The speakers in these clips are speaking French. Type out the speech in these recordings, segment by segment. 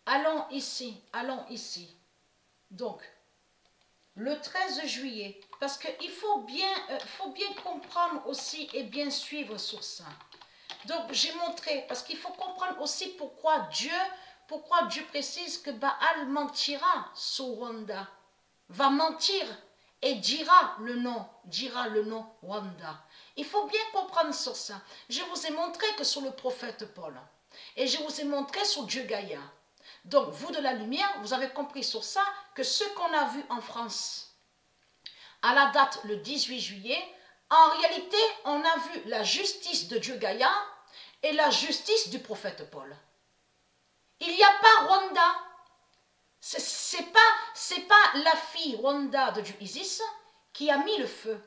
allons ici, allons ici. Donc, le 13 juillet, parce qu'il faut bien comprendre aussi et bien suivre sur ça. Donc, j'ai montré, parce qu'il faut comprendre aussi pourquoi Dieu précise que Baal mentira sur Rwanda, va mentir et dira le nom Rwanda. Il faut bien comprendre sur ça. Je vous ai montré que sur le prophète Paul, et je vous ai montré sur Dieu Gaïa. Donc, vous de la lumière, vous avez compris sur ça que ce qu'on a vu en France, à la date le 18 juillet, en réalité, on a vu la justice de Dieu Gaïa et la justice du prophète Paul. Il n'y a pas Rwanda. C'est pas la fille Rwanda de Dieu Isis qui a mis le feu.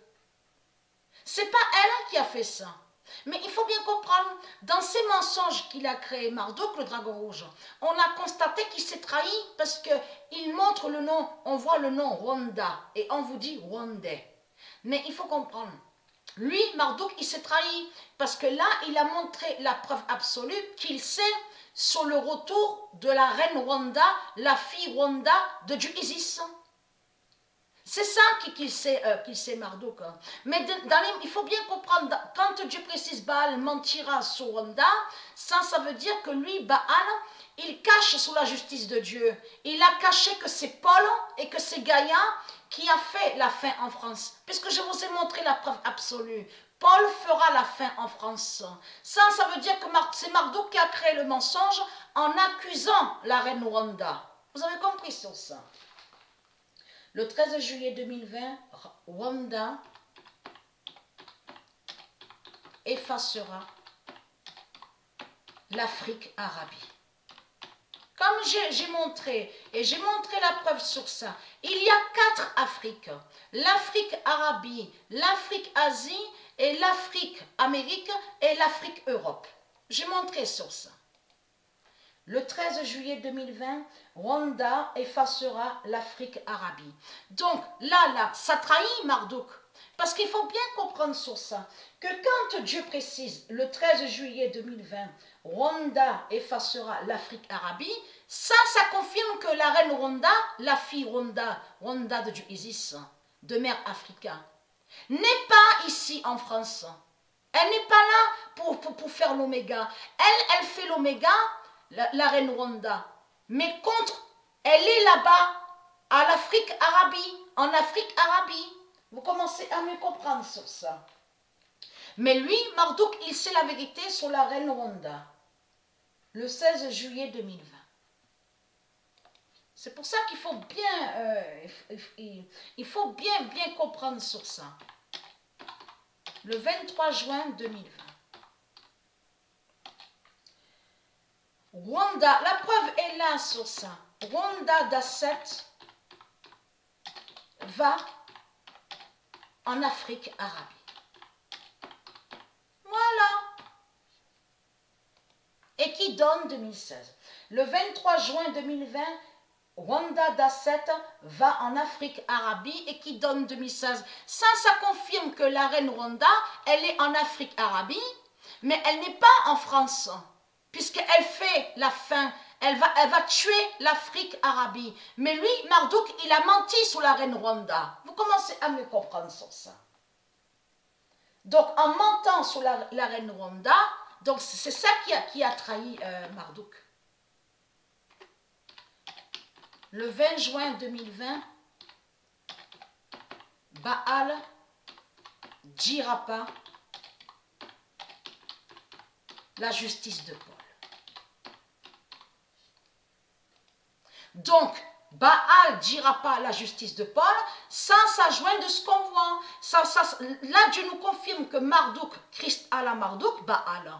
C'est pas elle qui a fait ça. Mais il faut bien comprendre, dans ces mensonges qu'il a créés, Marduk, le dragon rouge, on a constaté qu'il s'est trahi parce qu'il montre le nom, on voit le nom Rwanda et on vous dit Rwandais. Mais il faut comprendre, lui, Marduk, il s'est trahi parce que là, il a montré la preuve absolue qu'il sait sur le retour de la reine Rwanda, la fille Rwanda de Dieu Isis. C'est ça qu'il sait Marduk. Mais il faut bien comprendre, quand Dieu précise Baal mentira sur Rwanda, ça veut dire que lui, Baal, il cache sous la justice de Dieu. Il a caché que c'est Paul et que c'est Gaïa qui a fait la fin en France. Puisque je vous ai montré la preuve absolue. Paul fera la fin en France. Ça veut dire que c'est Marduk qui a créé le mensonge en accusant la reine Rwanda. Vous avez compris sur ça? Le 13 juillet 2020, Rwanda effacera l'Afrique Arabie. Comme j'ai montré, et j'ai montré la preuve sur ça, il y a 4 Afriques. L'Afrique Arabie, l'Afrique Asie, et l'Afrique Amérique, et l'Afrique Europe. J'ai montré sur ça. Le 13 juillet 2020, Rwanda effacera l'Afrique Arabie. Donc là, ça trahit Marduk. Parce qu'il faut bien comprendre sur ça, que quand Dieu précise le 13 juillet 2020, Rwanda effacera l'Afrique Arabie, ça confirme que la reine Rwanda, la fille Rwanda de Dieu Isis, de mère africaine, n'est pas ici en France. Elle n'est pas là pour faire l'oméga. Elle fait l'oméga, la reine Rwanda. Mais elle est là-bas, à l'Afrique Arabie, en Afrique Arabie. Vous commencez à me comprendre sur ça. Mais lui, Marduk, il sait la vérité sur la reine Rwanda. Le 16 juillet 2020. C'est pour ça qu'il faut bien comprendre sur ça. Le 23 juin 2020. Rwanda, la preuve est là sur ça. Rwanda Dasset va en Afrique Arabie. Voilà. Et qui donne 2016. Le 23 juin 2020, Rwanda Dasset va en Afrique Arabie et qui donne 2016. Ça confirme que la reine Rwanda, elle est en Afrique Arabie, mais elle n'est pas en France. Puisqu'elle fait la fin, elle va tuer l'Afrique Arabie. Mais lui, Marduk, il a menti sur la reine Rwanda. Vous commencez à me comprendre sur ça. Donc, en mentant sur la reine Rwanda, donc c'est ça qui a trahi Marduk. Le 20 juin 2020, Baal dira pas la justice de Paul. Donc, Baal dira pas la justice de Paul, ça joint de ce qu'on voit. Là, Dieu nous confirme que Marduk, Christ Allah Marduk, Baal,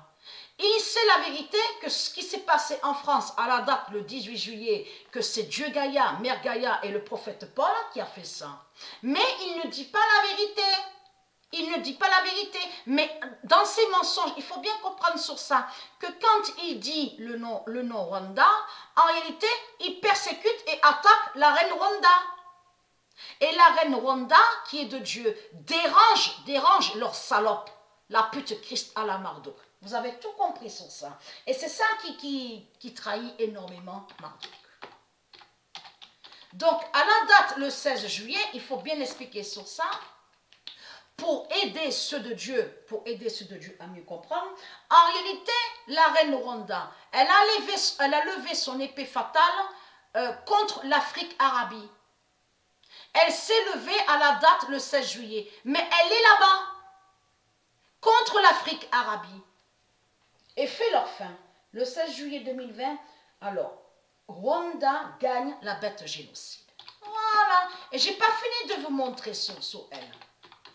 il sait la vérité que ce qui s'est passé en France à la date le 18 juillet, que c'est Dieu Gaïa, Mère Gaïa et le prophète Paul qui a fait ça. Mais il ne dit pas la vérité. Il ne dit pas la vérité, mais dans ses mensonges, il faut bien comprendre sur ça, que quand il dit le nom Rwanda, en réalité, il persécute et attaque la reine Rwanda. Et la reine Rwanda, qui est de Dieu, dérange leur salope, la pute Christ à la Marduk. Vous avez tout compris sur ça. Et c'est ça qui trahit énormément Marduk. Donc, à la date, le 16 juillet, il faut bien expliquer sur ça, pour aider ceux de Dieu à mieux comprendre. En réalité, la reine Rwanda, elle a levé son épée fatale contre l'Afrique Arabie. Elle s'est levée à la date le 16 juillet, mais elle est là-bas, contre l'Afrique Arabie. Et fait leur fin. Le 16 juillet 2020, alors, Rwanda gagne la bête génocide. Voilà. Et je n'ai pas fini de vous montrer sur elle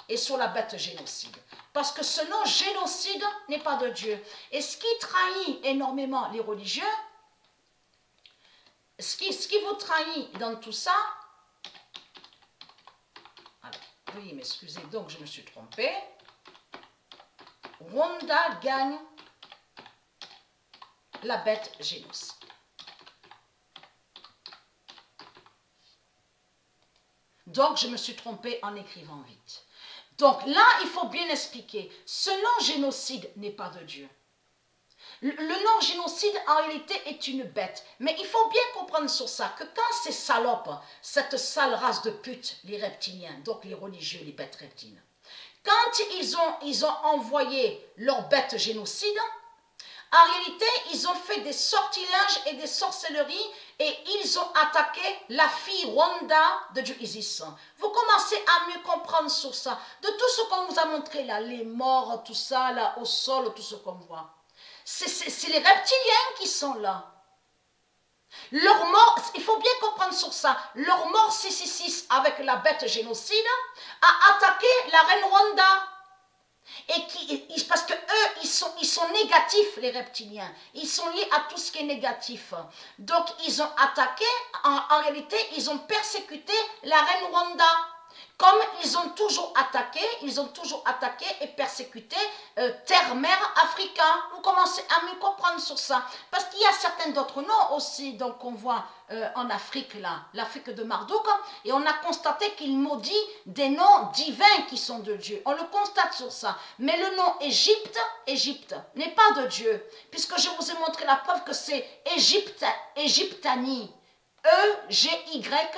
et sur la bête génocide. Parce que ce nom génocide n'est pas de Dieu. Et ce qui trahit énormément les religieux, ce qui vous trahit dans tout ça, alors, veuillez m'excuser, donc je me suis trompée. Rwanda gagne la bête génocide. Donc, je me suis trompée en écrivant vite. Donc là, il faut bien expliquer, ce nom génocide n'est pas de Dieu. Le nom génocide, en réalité, est une bête. Mais il faut bien comprendre sur ça, que quand ces salopes, cette sale race de putes, les reptiliens, donc les religieux, les bêtes reptiles, quand ils ont envoyé leur bête génocide, en réalité, ils ont fait des sortilèges et des sorcelleries et ils ont attaqué la fille Rwanda de Dieu Isis. Vous commencez à mieux comprendre sur ça. De tout ce qu'on vous a montré là, les morts, tout ça, là, au sol, tout ce qu'on voit. C'est les reptiliens qui sont là. Leur mort, il faut bien comprendre sur ça, leur mort 666 avec la bête génocide a attaqué la reine Rwanda. Et parce que eux, ils sont négatifs, les reptiliens. Ils sont liés à tout ce qui est négatif. Donc, ils ont attaqué, en réalité, ils ont persécuté la reine Rwanda. Comme ils ont toujours attaqué et persécuté terre-mer africain. Vous commencez à mieux comprendre sur ça. Parce qu'il y a certains d'autres noms aussi, donc qu'on voit en Afrique, là, l'Afrique de Marduk, et on a constaté qu'il maudit des noms divins qui sont de Dieu. On le constate sur ça. Mais le nom Égypte n'est pas de Dieu, puisque je vous ai montré la preuve que c'est Égyptanie. E-G-Y-P-T-A-N-I-E.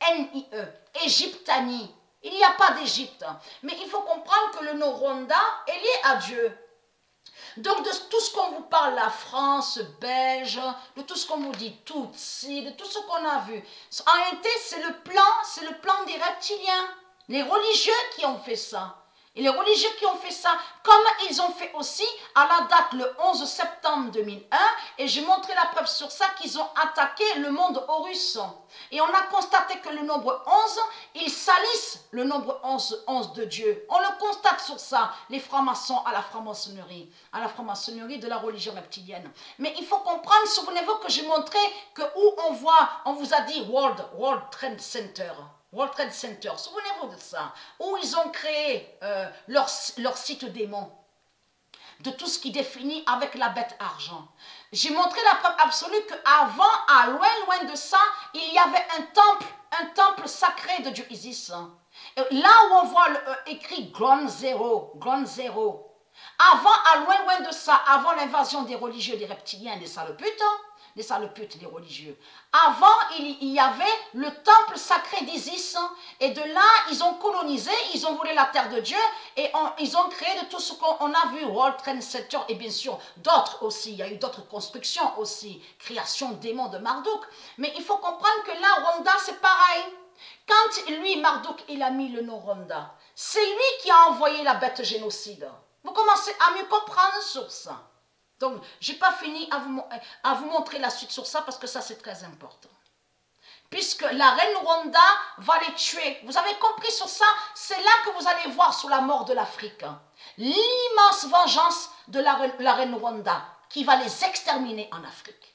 N-I-E. Égyptanie. Il n'y a pas d'Égypte. Mais il faut comprendre que le nom Rwanda est lié à Dieu. Donc de tout ce qu'on vous parle, la France, Belge, de tout ce qu'on vous dit, Tutsi, de tout ce qu'on a vu, en réalité c'est le plan des reptiliens, les religieux qui ont fait ça. Et les religieux qui ont fait ça, comme ils ont fait aussi à la date le 11 septembre 2001, et j'ai montré la preuve sur ça, qu'ils ont attaqué le monde Horus. Et on a constaté que le nombre 11, ils salissent le nombre 11 de Dieu. On le constate sur ça, les francs-maçons à la franc-maçonnerie de la religion reptilienne. Mais il faut comprendre, souvenez-vous que j'ai montré que où on vous a dit World Trade Center. World Trade Center, souvenez-vous de ça, où ils ont créé leur site démon, de tout ce qui définit avec la bête argent. J'ai montré la preuve absolue qu'avant, à loin de ça, il y avait un temple sacré de Dieu Isis. Là où on voit écrit Ground Zero. Avant, à loin de ça, avant l'invasion des religieux, des reptiliens, des saloputes, les religieux. Avant, il y avait le temple sacré d'Isis, et de là, ils ont colonisé, ils ont volé la terre de Dieu, et ils ont créé de tout ce qu'on a vu, World Trade Center, et bien sûr, d'autres aussi, il y a eu d'autres constructions aussi, création démon de Marduk. Mais il faut comprendre que là, Rwanda, c'est pareil. Quand lui, Marduk, il a mis le nom Rwanda, c'est lui qui a envoyé la bête génocide. Vous commencez à mieux comprendre sur ça. Donc, je n'ai pas fini à vous montrer la suite sur ça parce que ça, c'est très important. Puisque la reine Rwanda va les tuer. Vous avez compris sur ça? C'est là que vous allez voir sur la mort de l'Afrique. L'immense vengeance de la reine Rwanda qui va les exterminer en Afrique.